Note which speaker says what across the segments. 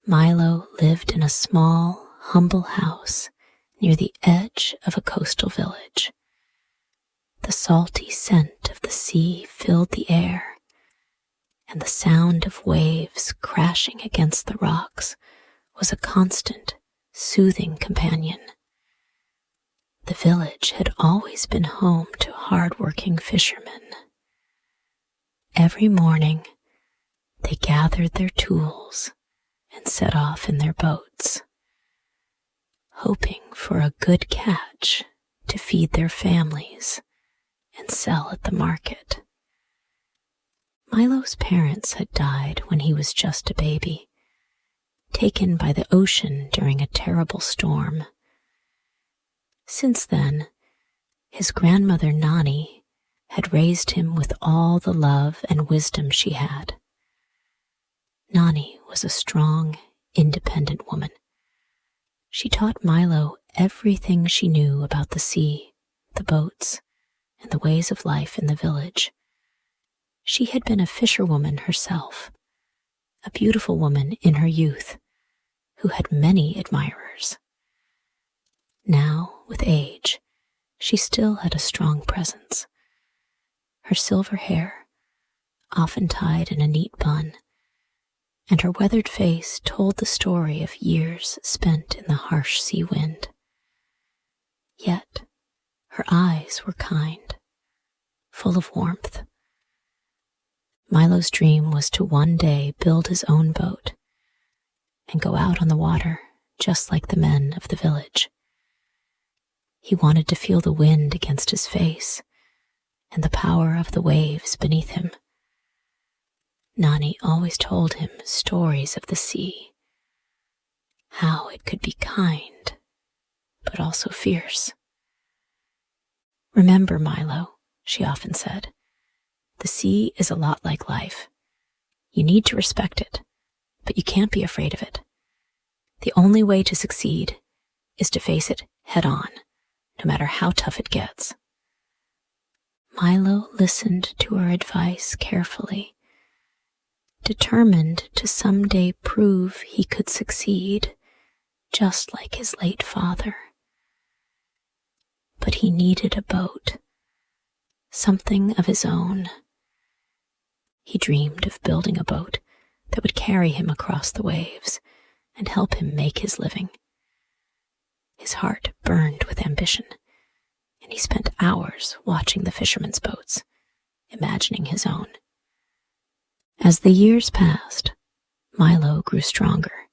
Speaker 1: Milo lived in a small, humble house near the edge of a coastal village. The salty scent of the sea filled the air, and the sound of waves crashing against the rocks was a constant, soothing companion. The village had always been home to hardworking fishermen. Every morning, they gathered their tools and set off in their boats, hoping for a good catch to feed their families and sell at the market. Milo's parents had died when he was just a baby, taken by the ocean during a terrible storm. Since then, his grandmother Nani had raised him with all the love and wisdom she had. Nani was a strong, independent woman. She taught Milo everything she knew about the sea, the boats, and the ways of life in the village. She had been a fisherwoman herself, a beautiful woman in her youth, who had many admirers. Now, with age, she still had a strong presence. Her silver hair, often tied in a neat bun, and her weathered face told the story of years spent in the harsh sea wind. Yet, her eyes were kind, full of warmth. Milo's dream was to one day build his own boat and go out on the water just like the men of the village. He wanted to feel the wind against his face and the power of the waves beneath him. Nani always told him stories of the sea, how it could be kind, but also fierce. "Remember, Milo," she often said, "the sea is a lot like life. You need to respect it, but you can't be afraid of it. The only way to succeed is to face it head on, no matter how tough it gets." Milo listened to her advice carefully, determined to someday prove he could succeed, just like his late father. But he needed a boat, something of his own. He dreamed of building a boat that would carry him across the waves and help him make his living. His heart burned with ambition, and he spent hours watching the fishermen's boats, imagining his own. As the years passed, Milo grew stronger,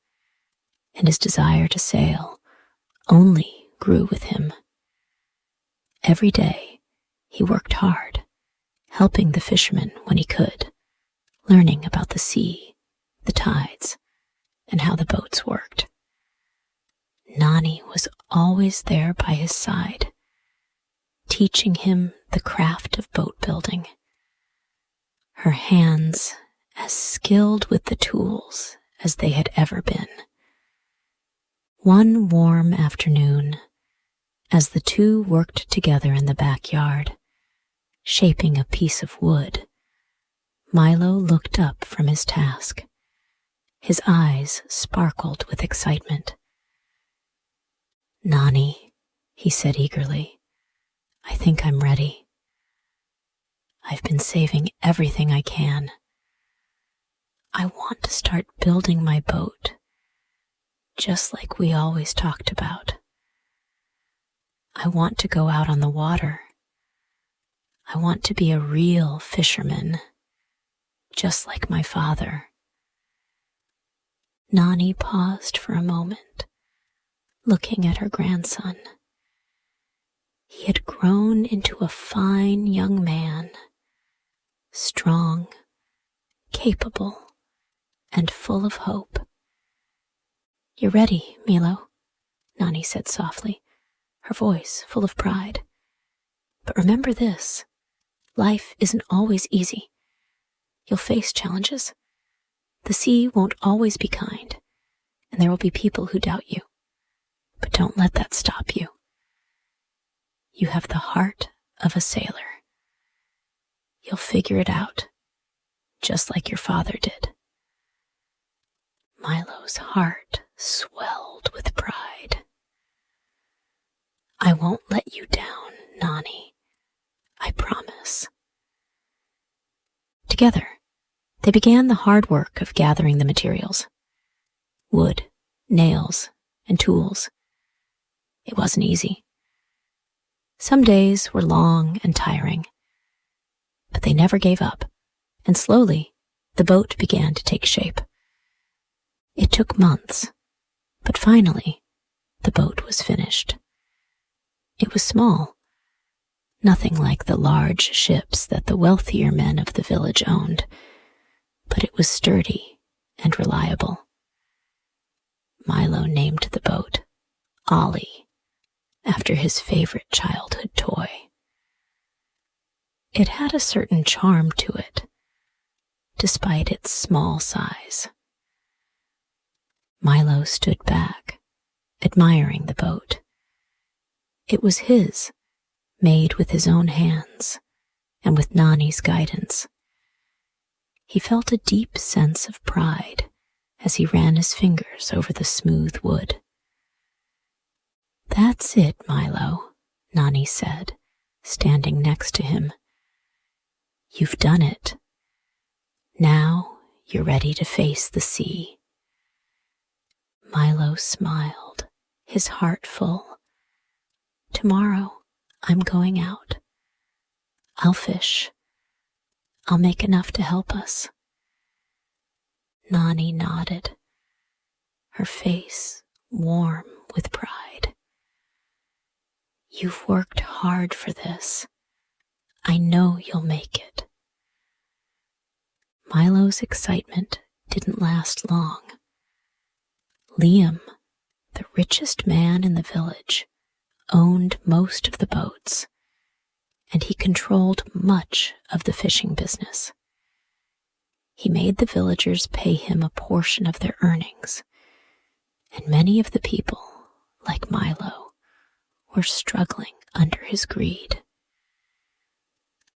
Speaker 1: and his desire to sail only grew with him. Every day, he worked hard, helping the fishermen when he could, learning about the sea, the tides, and how the boats worked. Nani was always there by his side, teaching him the craft of boat building. Her hands as skilled with the tools as they had ever been. One warm afternoon, as the two worked together in the backyard, shaping a piece of wood, Milo looked up from his task. His eyes sparkled with excitement. "Nani," he said eagerly, "I think I'm ready. I've been saving everything I can. I want to start building my boat, just like we always talked about. I want to go out on the water. I want to be a real fisherman, just like my father." Nani paused for a moment, looking at her grandson. He had grown into a fine young man, strong, capable, and full of hope. "You're ready, Milo," Nani said softly, her voice full of pride. "But remember this, life isn't always easy. You'll face challenges. The sea won't always be kind, and there will be people who doubt you. But don't let that stop you. You have the heart of a sailor. You'll figure it out, just like your father did." Milo's heart swelled with pride. "I won't let you down, Nani. I promise." Together, they began the hard work of gathering the materials. Wood, nails, and tools. It wasn't easy. Some days were long and tiring, but they never gave up, and slowly the boat began to take shape. It took months, but finally the boat was finished. It was small, nothing like the large ships that the wealthier men of the village owned, but it was sturdy and reliable. Milo named the boat Ollie, after his favorite childhood toy. It had a certain charm to it, despite its small size. Milo stood back, admiring the boat. It was his, made with his own hands, and with Nani's guidance. He felt a deep sense of pride as he ran his fingers over the smooth wood. "That's it, Milo," Nani said, standing next to him. "You've done it. Now you're ready to face the sea." Milo smiled, his heart full. "Tomorrow I'm going out. I'll fish. I'll make enough to help us." Nani nodded, her face warm with pride. "You've worked hard for this. I know you'll make it." Milo's excitement didn't last long. Liam, the richest man in the village, owned most of the boats, and he controlled much of the fishing business. He made the villagers pay him a portion of their earnings, and many of the people, like Milo, were struggling under his greed.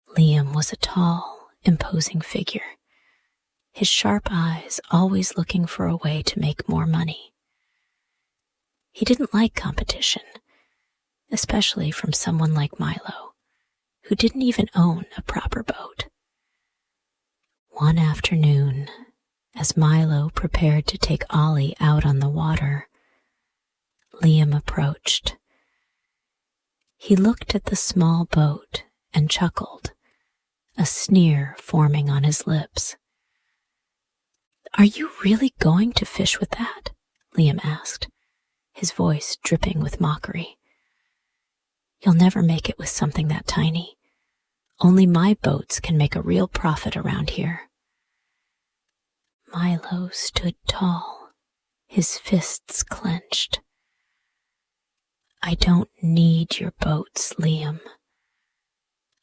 Speaker 1: Liam was a tall, imposing figure, his sharp eyes always looking for a way to make more money. He didn't like competition, especially from someone like Milo, who didn't even own a proper boat. One afternoon, as Milo prepared to take Ollie out on the water, Liam approached. He looked at the small boat and chuckled, a sneer forming on his lips. "Are you really going to fish with that?" Liam asked, his voice dripping with mockery. "You'll never make it with something that tiny. Only my boats can make a real profit around here." Milo stood tall, his fists clenched. "I don't need your boats, Liam.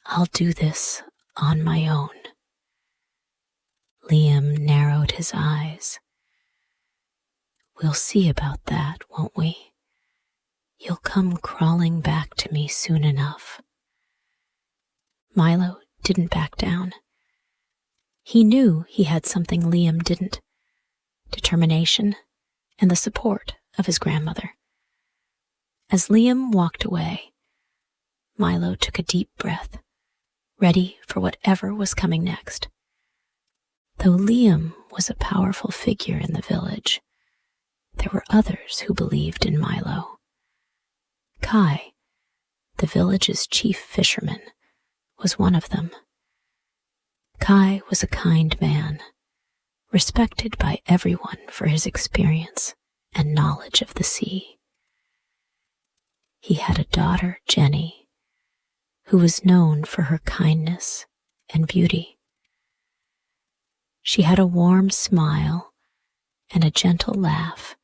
Speaker 1: I'll do this on my own." Liam narrowed his eyes. "We'll see about that, won't we? You'll come crawling back to me soon enough." Milo didn't back down. He knew he had something Liam didn't: determination and the support of his grandmother. As Liam walked away, Milo took a deep breath, ready for whatever was coming next. Though Liam was a powerful figure in the village, there were others who believed in Milo. Kai, the village's chief fisherman, was one of them. Kai was a kind man, respected by everyone for his experience and knowledge of the sea. He had a daughter, Jenny, who was known for her kindness and beauty. She had a warm smile and a gentle laugh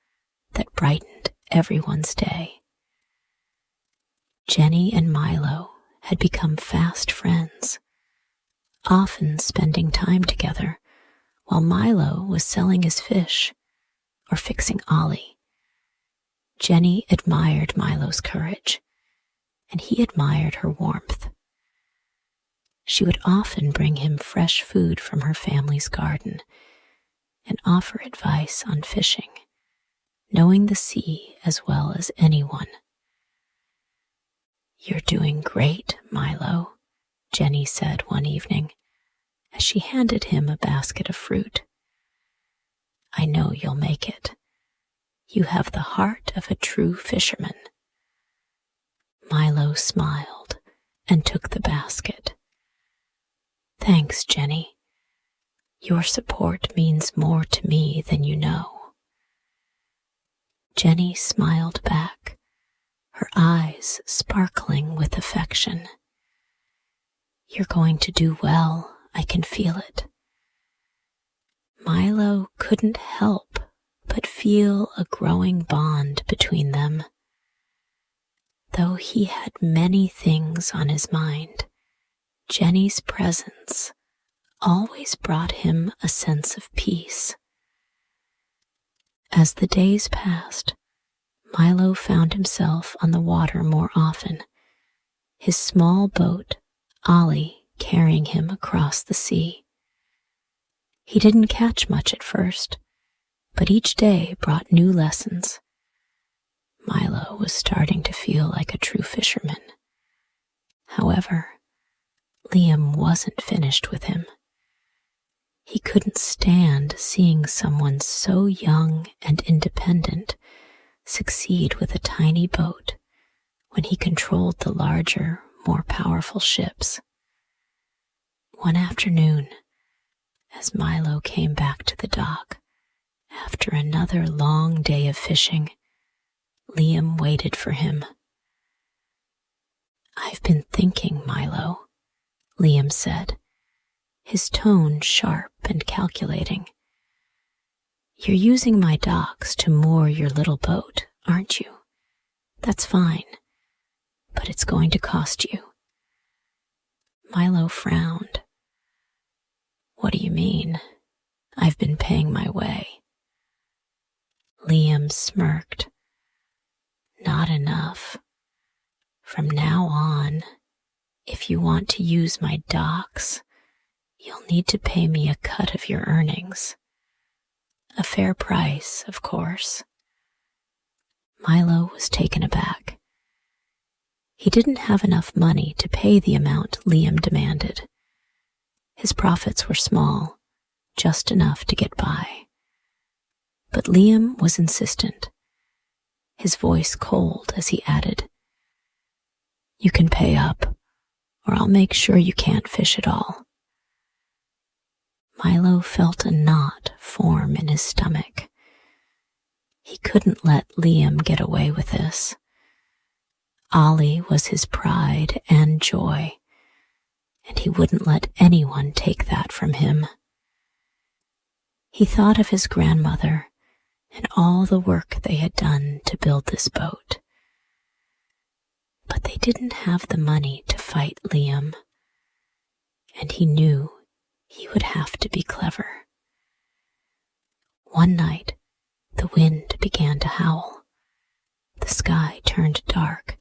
Speaker 1: that brightened everyone's day. Jenny and Milo had become fast friends, often spending time together while Milo was selling his fish or fixing Ollie. Jenny admired Milo's courage, and he admired her warmth. She would often bring him fresh food from her family's garden, and offer advice on fishing, knowing the sea as well as anyone. "You're doing great, Milo," Jenny said one evening as she handed him a basket of fruit. "I know you'll make it. You have the heart of a true fisherman." Milo smiled and took the basket. "Thanks, Jenny. Your support means more to me than you know." Jenny smiled back, her eyes sparkling with affection. "You're going to do well, I can feel it." Milo couldn't help but feel a growing bond between them. Though he had many things on his mind, Jenny's presence always brought him a sense of peace. As the days passed, Milo found himself on the water more often, his small boat, Ollie, carrying him across the sea. He didn't catch much at first, but each day brought new lessons. Milo was starting to feel like a true fisherman. However, Liam wasn't finished with him. He couldn't stand seeing someone so young and independent succeed with a tiny boat when he controlled the larger, more powerful ships. One afternoon, as Milo came back to the dock after another long day of fishing, Liam waited for him. "I've been thinking, Milo," Liam said, his tone sharp and calculating. "You're using my docks to moor your little boat, aren't you? That's fine, but it's going to cost you." Milo frowned. "What do you mean? I've been paying my way." Liam smirked. "Not enough. From now on, if you want to use my docks, you'll need to pay me a cut of your earnings. A fair price, of course." Milo was taken aback. He didn't have enough money to pay the amount Liam demanded. His profits were small, just enough to get by. But Liam was insistent, his voice cold as he added, "You can pay up, or I'll make sure you can't fish at all." Milo felt a knot form in his stomach. He couldn't let Liam get away with this. Ollie was his pride and joy, and he wouldn't let anyone take that from him. He thought of his grandmother and all the work they had done to build this boat. But they didn't have the money to fight Liam, and he knew he would have to be clever. One night, the wind began to howl. The sky turned dark,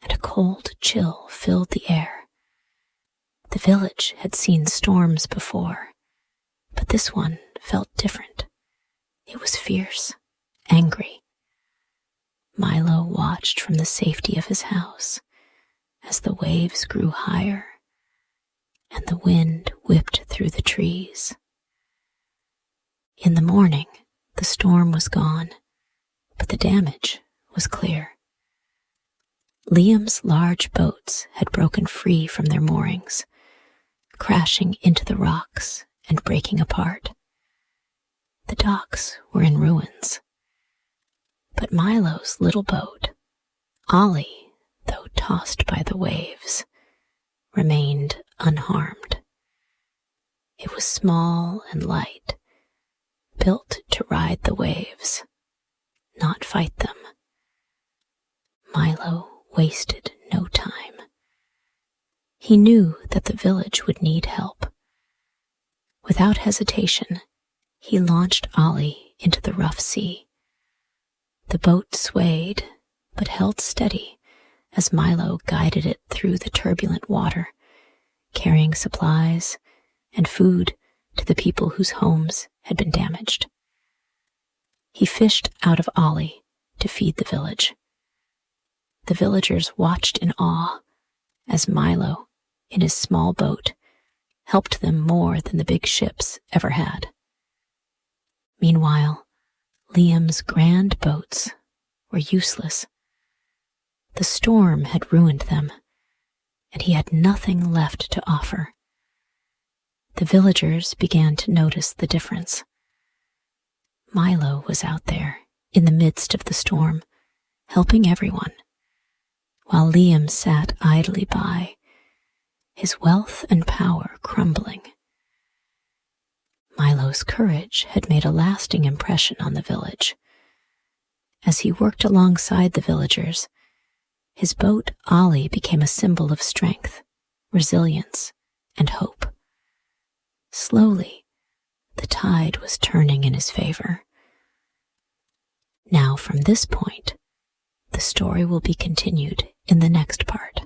Speaker 1: and a cold chill filled the air. The village had seen storms before, but this one felt different. It was fierce, angry. Milo watched from the safety of his house as the waves grew higher and the wind whipped through the trees. In the morning, the storm was gone, but the damage was clear. Liam's large boats had broken free from their moorings, crashing into the rocks and breaking apart. The docks were in ruins. But Milo's little boat, Ollie, though tossed by the waves, remained unharmed. It was small and light, built to ride the waves, not fight them. Milo wasted no time. He knew that the village would need help. Without hesitation, he launched Ollie into the rough sea. The boat swayed, but held steady as Milo guided it through the turbulent water, carrying supplies and food to the people whose homes had been damaged. He fished out of Ollie to feed the village. The villagers watched in awe as Milo, in his small boat, helped them more than the big ships ever had. Meanwhile, Liam's grand boats were useless. The storm had ruined them, and he had nothing left to offer. The villagers began to notice the difference. Milo was out there, in the midst of the storm, helping everyone, while Liam sat idly by, his wealth and power crumbling. Milo's courage had made a lasting impression on the village. As he worked alongside the villagers, his boat Ollie became a symbol of strength, resilience, and hope. Slowly, the tide was turning in his favor. Now, from this point, the story will be continued in the next part.